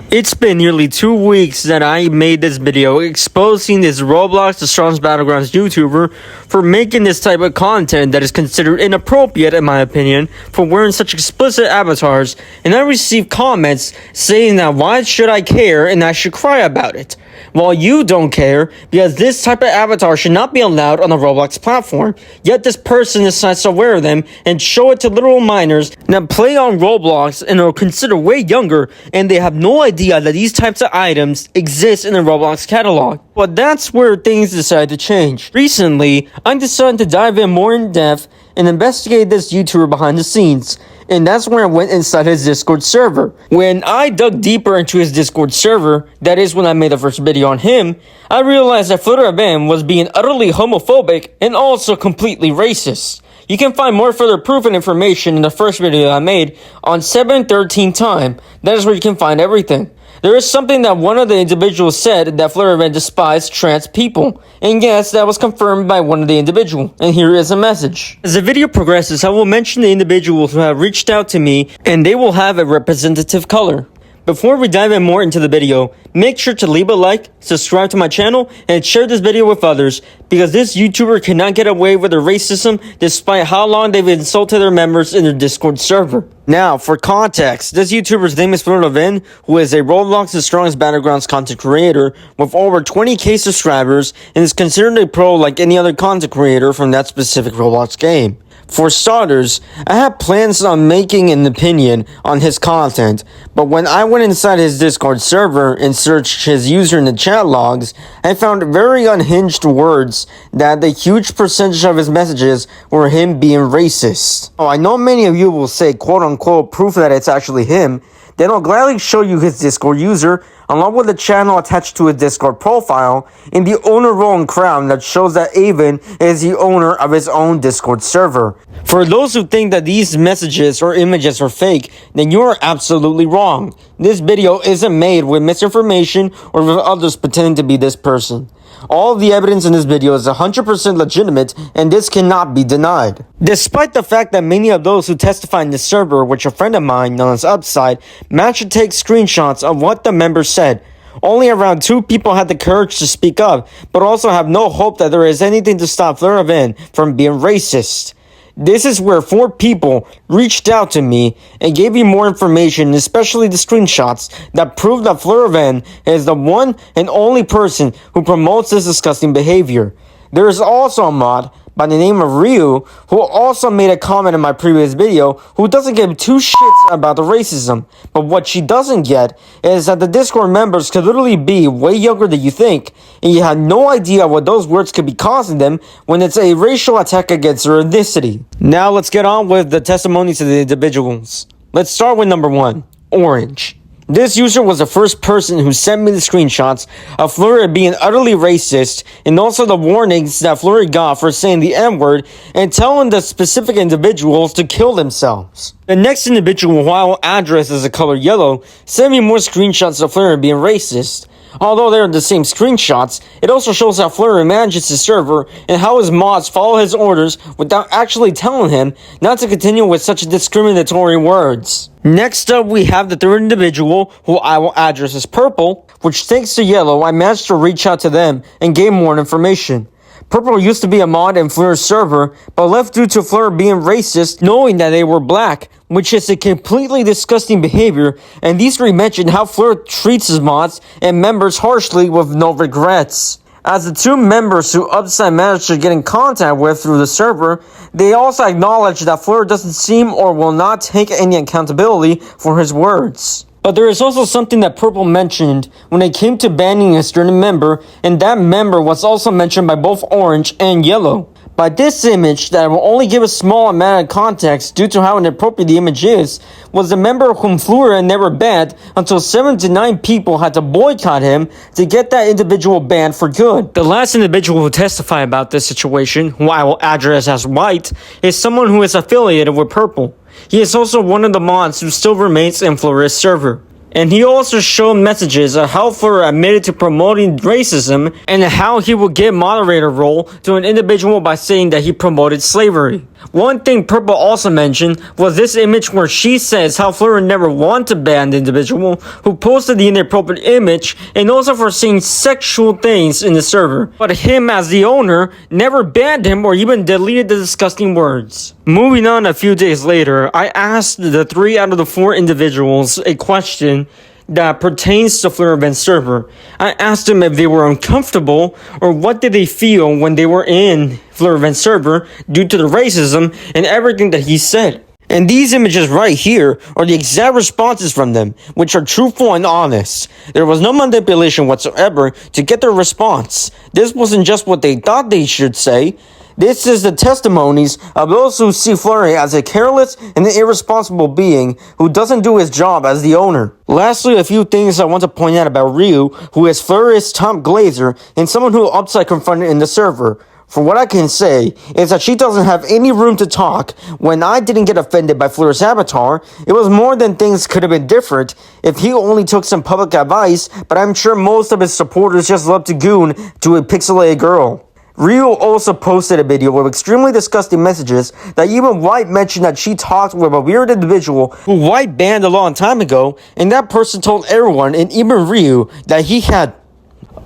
It's been nearly 2 weeks that I made this video exposing this Roblox The Strongest Battlegrounds YouTuber for making this type of content that is considered inappropriate in my opinion for wearing such explicit avatars, and I received comments saying that why should I care and I should cry about it. While you don't care because this type of avatar should not be allowed on the Roblox platform, yet this person decides to wear them and show it to little minors that play on Roblox and are considered way younger, and they have no idea that these types of items exist in the Roblox catalog. But that's where things decide to change. Recently, I decided to dive in more in depth and investigate this YouTuber behind the scenes. And that's when I went inside his Discord server. When I dug deeper into his Discord server, that is when I made the first video on him, I realized that FleureAven was being utterly homophobic and also completely racist. You can find more further proof and information in the first video I made on 7/13 time. That is where you can find everything. There is something that one of the individuals said that FleureAven despised trans people. And yes, that was confirmed by one of the individuals. And here is a message. As the video progresses, I will mention the individuals who have reached out to me, and they will have a representative color. Before we dive in more into the video, make sure to leave a like, subscribe to my channel, and share this video with others, because this YouTuber cannot get away with their racism despite how long they've insulted their members in their Discord server. Now, for context, this YouTuber's name is FleureAven, who is a Roblox The Strongest Battlegrounds content creator with over 20k subscribers and is considered a pro like any other content creator from that specific Roblox game. For starters, I had plans on making an opinion on his content, but when I went inside his Discord server and searched his user in the chat logs, I found very unhinged words that the huge percentage of his messages were him being racist. Oh, I know many of you will say quote-unquote proof that it's actually him. Then I'll gladly show you his Discord user, along with the channel attached to his Discord profile, and the owner role and crown that shows that Aven is the owner of his own Discord server. For those who think that these messages or images are fake, then you are absolutely wrong. This video isn't made with misinformation or with others pretending to be this person. All of the evidence in this video is 100% legitimate, and this cannot be denied. Despite the fact that many of those who testify in this server, which a friend of mine known as Upside, managed to take screenshots of what the members said, only around 2 people had the courage to speak up, but also have no hope that there is anything to stop FleureAven from being racist. This is where 4 people reached out to me and gave me more information, especially the screenshots that prove that FleureAven is the one and only person who promotes this disgusting behavior. There is also a mod by the name of Ryu who also made a comment in my previous video who doesn't give 2 shits about the racism. But what she doesn't get is that the Discord members could literally be way younger than you think, and you had no idea what those words could be causing them when it's a racial attack against their ethnicity. Now let's get on with the testimonies of the individuals. Let's start with number 1, Orange. This user was the first person who sent me the screenshots of Fleure being utterly racist, and also the warnings that Fleure got for saying the N-word and telling the specific individuals to kill themselves. The next individual, who I will address as the color yellow, sent me more screenshots of Fleure being racist. Although they're the same screenshots, it also shows how Fleure manages his server and how his mods follow his orders without actually telling him not to continue with such discriminatory words. Next up, we have the third individual, who I will address as Purple, which thanks to Yellow, I managed to reach out to them and gain more information. Purple used to be a mod in Fleure's server, but left due to Fleure being racist, knowing that they were black, which is a completely disgusting behavior, and these 3 mentioned how Fleure treats his mods and members harshly with no regrets. As the 2 members who Upside managed to get in contact with through the server, they also acknowledge that Fleure doesn't seem or will not take any accountability for his words. But there is also something that Purple mentioned when it came to banning a certain member, and that member was also mentioned by both Orange and Yellow. By this image, that I will only give a small amount of context due to how inappropriate the image is, was the member whom Fleure never banned until 7 to 9 people had to boycott him to get that individual banned for good. The last individual who testified about this situation, who I will address as White, is someone who is affiliated with Purple. He is also one of the mods who still remains in Fleure's server. And he also showed messages of how Fleure admitted to promoting racism and how he would give moderator role to an individual by saying that he promoted slavery. One thing Purple also mentioned was this image where she says how Fleure never wanted to ban the individual who posted the inappropriate image and also for saying sexual things in the server. But him as the owner never banned him or even deleted the disgusting words. Moving on a few days later, I asked the 3 out of the 4 individuals a question that pertains to FleureAven server. I asked them if they were uncomfortable or what did they feel when they were in FleureAven server due to the racism and everything that he said. And these images right here are the exact responses from them, which are truthful and honest. There was no manipulation whatsoever to get their response. This wasn't just what they thought they should say. This is the testimonies of those who see Fleure as a careless and irresponsible being who doesn't do his job as the owner. Lastly, a few things I want to point out about Ryu, who is Fleure's top glazer and someone who upside confronted in the server. For what I can say is that she doesn't have any room to talk. When I didn't get offended by Fleure's avatar, it was more than things could have been different if he only took some public advice, but I'm sure most of his supporters just love to goon to a pixelated girl. Ryu also posted a video with extremely disgusting messages that even White mentioned that she talked with a weird individual who White banned a long time ago, and that person told everyone, and even Ryu, that he had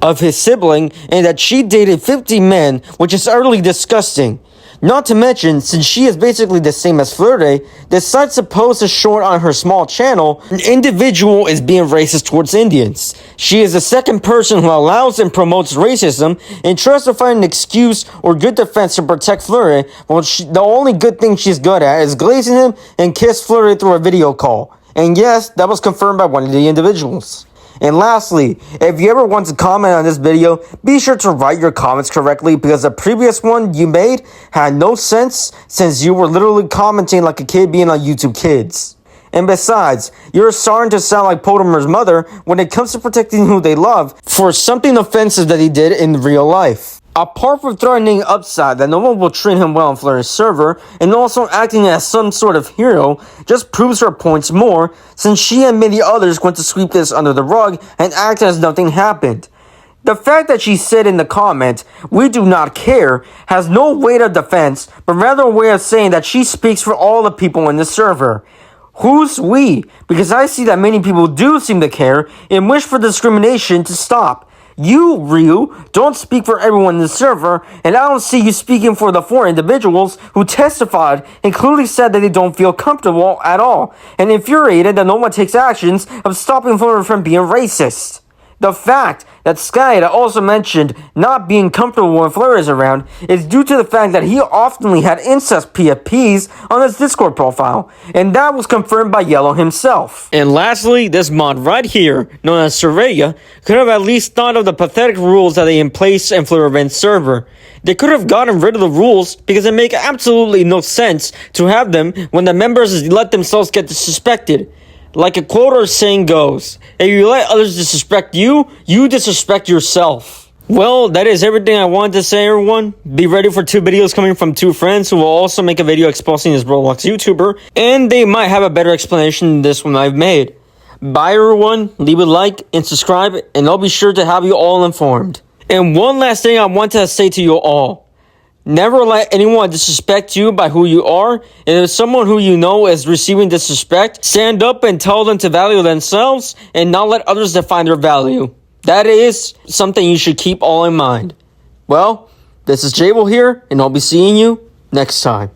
of his sibling and that she dated 50 men, which is utterly disgusting. Not to mention, since she is basically the same as Fleure, decides to post a short on her small channel, an individual is being racist towards Indians. She is the second person who allows and promotes racism and tries to find an excuse or good defense to protect Fleure, while the only good thing she's good at is glazing him and kiss Fleure through a video call. And yes, that was confirmed by one of the individuals. And lastly, if you ever want to comment on this video, be sure to write your comments correctly because the previous one you made had no sense since you were literally commenting like a kid being on YouTube Kids. And besides, you're starting to sound like Potamer's mother when it comes to protecting who they love for something offensive that he did in real life. Apart from threatening Upside that no one will treat him well on Fleure's server, and also acting as some sort of hero, just proves her points more, since she and many others went to sweep this under the rug and act as nothing happened. The fact that she said in the comment, "We do not care," has no weight of defense, but rather a way of saying that she speaks for all the people in the server. Who's we? Because I see that many people do seem to care and wish for discrimination to stop. You, Ryu, don't speak for everyone in the server, and I don't see you speaking for the 4 individuals who testified and clearly said that they don't feel comfortable at all, and infuriated that no one takes actions of stopping Fleure from being racist. The fact that Sky also mentioned not being comfortable when Fleure is around is due to the fact that he often had incest PFPs on his Discord profile, and that was confirmed by Yellow himself. And lastly, this mod right here, known as Soraya, could have at least thought of the pathetic rules that they in place in FleureAven server. They could have gotten rid of the rules because it make absolutely no sense to have them when the members let themselves get disrespected. Like a quote or saying goes, if you let others disrespect you, you disrespect yourself. Well, that is everything I wanted to say, everyone. Be ready for 2 videos coming from 2 friends who will also make a video exposing this Roblox YouTuber, and they might have a better explanation than this one I've made. Bye, everyone. Leave a like and subscribe, and I'll be sure to have you all informed. And one last thing I want to say to you all. Never let anyone disrespect you by who you are, and if someone who you know is receiving disrespect, stand up and tell them to value themselves and not let others define their value. That is something you should keep all in mind. Well, this is Jable here, and I'll be seeing you next time.